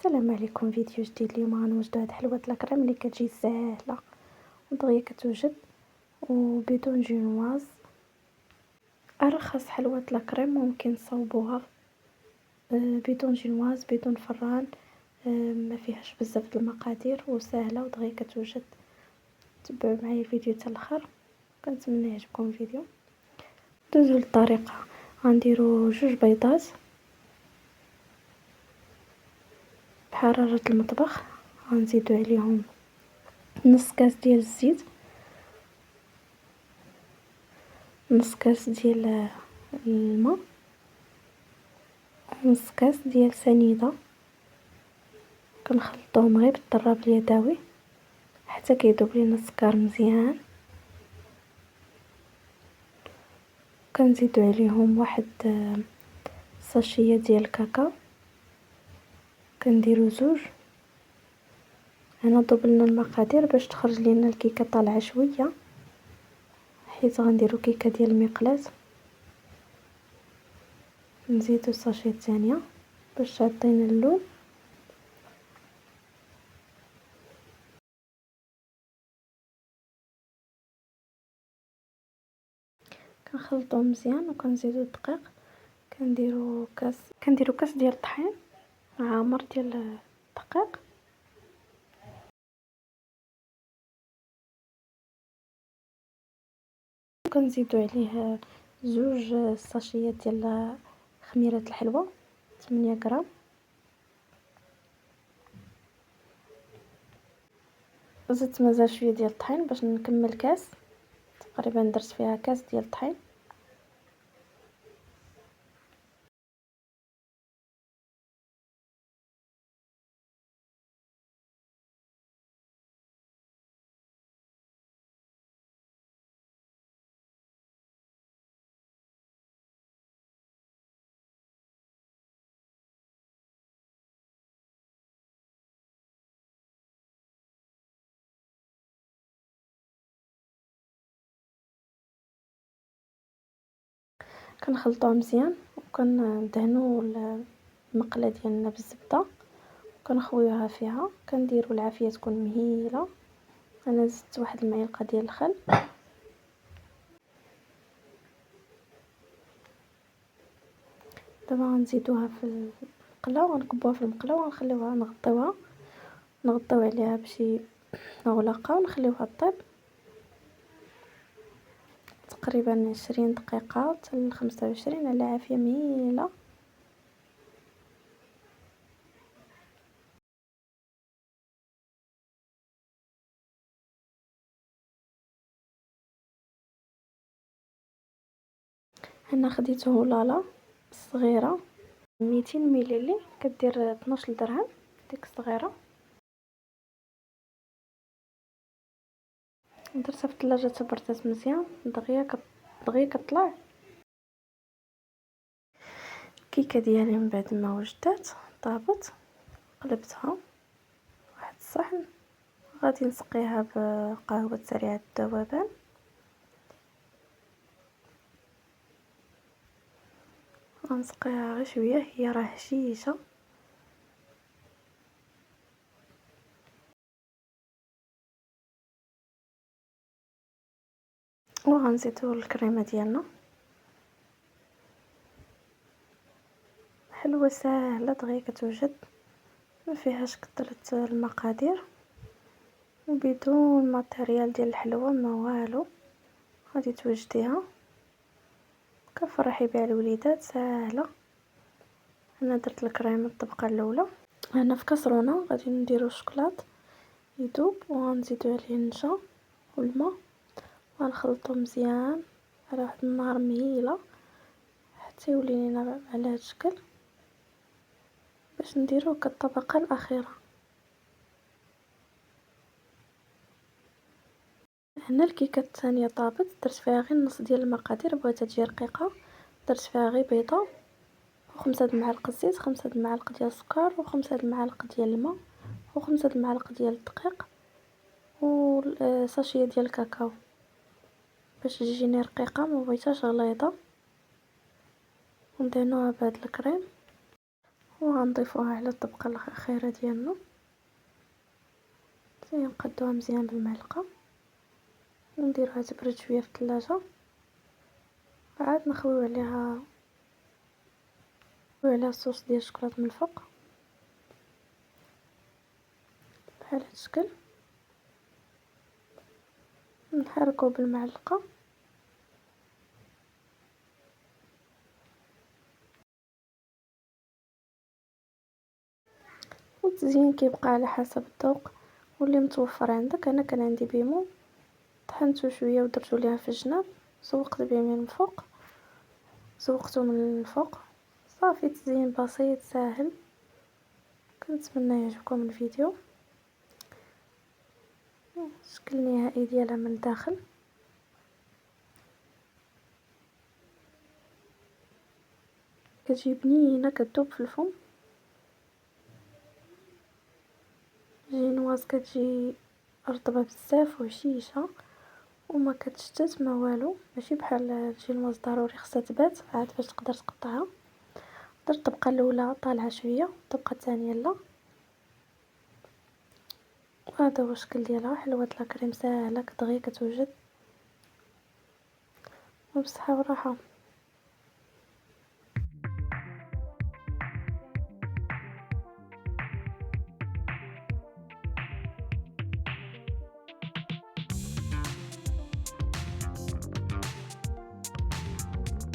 السلام عليكم. فيديو جديد. اليوم غنوجدو هاد حلوة لاكريم اللي كتجي ساهله ودغيا كتوجد وبدون جينواز. ارخص حلوة لاكريم ممكن تصاوبوها بدون جينواز بدون فران، ما فيهاش بزاف د المقادير وسهله ودغيا كتوجد. تبعوا معايا الفيديو حتى الاخر، كنتمنى يعجبكم الفيديو. ندوزو للطريقه. غنديروا 2 بيضات بحرارة المطبخ، غنزيدو عليهم نص كاس ديال الزيت، نص كاس ديال الماء، نص كاس ديال سنيده. كنخلطوهم غير بالضراب اليدوي حتى كيذوب لينا السكر مزيان. كنزيدو عليهم واحد ساشيه ديال الكاكاو، كنديرو 2. هنا ضبلنا المقادير باش تخرج لينا الكيكه طالعه شويه، حيت غنديرو كيكه ديال المقلاة. نزيدو الساشيه الثانيه باش تعطينا اللون. كنخلطو مزيان وكنزيدو الدقيق. كنديرو كاس ديال الطحين عامر ديال الدقيق. كنزيدو عليه 2 ساشيات ديال خميره الحلوى 8 غرام. زدت مازال شويه ديال الطحين باش نكمل كاس، تقريبا درت فيها كاس ديال الطحين. كنخلطوه مزيان وكندهنوا المقله ديالنا بالزبده وكنخويوها فيها. كنديروا العافيه تكون مهيله. انا زدت واحد المعلقه ديال الخل. دابا غنزيدوها في المقله وغنكبوها في المقله ونخليوها نغطيو عليها بشي مغلقه ونخليوها طيب تقريبا 20 دقيقه حتى 25 على عافيه مهيله. هنا خديته لالا صغيره 200 ملل، كدير 12 درهم ديك الصغيره. درتها في الثلاجه تبردات مزيان دغيا كطلع. الكيكه ديالي من بعد ما وجدات طابت قلبتها واحد الصحن. غادي نسقيها بقهوه سريعه الذوبان. غنسقيها غير شويه، هي راه هشيشه. وغنزيدو الكريمه ديالنا. حلوه ساهله دغيا كتوجد، ما فيهاش كثرة المقادير وبدون ماتيريال ديال الحلوى ما والو. غادي توجديها كفرحي بها الوليدات ساهله. انا درت الكريمه الطبقه الاولى. هنا في كاسرونه غادي نديرو الشوكولات يذوب وغنزيدو عليه النشا والماء وغنخلطو مزيان على واحد النار مهيله حتى يولي لينا على هذا الشكل باش نديروه كالطبقه الاخيره. هنا الكيكه الثانيه طابت، درت فيها غير نص ديال المقادير، بغيتها تجي رقيقه. درت فيها غير بيضه و5 المعالق زيت، 5 المعالق ديال السكر و5 المعالق ديال الماء و5 المعالق ديال الدقيق وساشيه ديال الكاكاو باش تجيني رقيقه، ما بغيتهاش غليظه. وندهنوها بهاد الكريم وغنضيفوها على الطبقة الاخيره ديالنا. نقادوها مزيان بالمعلقه ونديروها تبرد شويه في الثلاجه، عاد نخويو عليها الصوص ديال الشكلاط من الفوق بحال هاد الشكل. نحركو بالمعلقه والتزيين كيبقى على حسب الذوق واللي متوفر عندك. انا كان عندي بيمو، طحنته شويه ودرتو ليها في الجناب، زوقت بيه من الفوق، زوقته من الفوق. صافي، تزيين بسيط ساهل. كنتمنى يعجبكم الفيديو. الشكل النهائي ديالها من الداخل كتجي بنينه، كتذوب في الفم. جينواز كتجي رطبه بزاف وهشيشه وما كتشتت ما والو، ماشي بحال الجينواز ضروري خصها تبات عاد باش تقدر تقطعها. درت الطبقه الاولى طالعه شويه، الطبقه الثانيه لا. وهذا هو الشكل ديالها، حلوه لاكريم ساهله كدغيا كتوجد. وبصحه وراحه.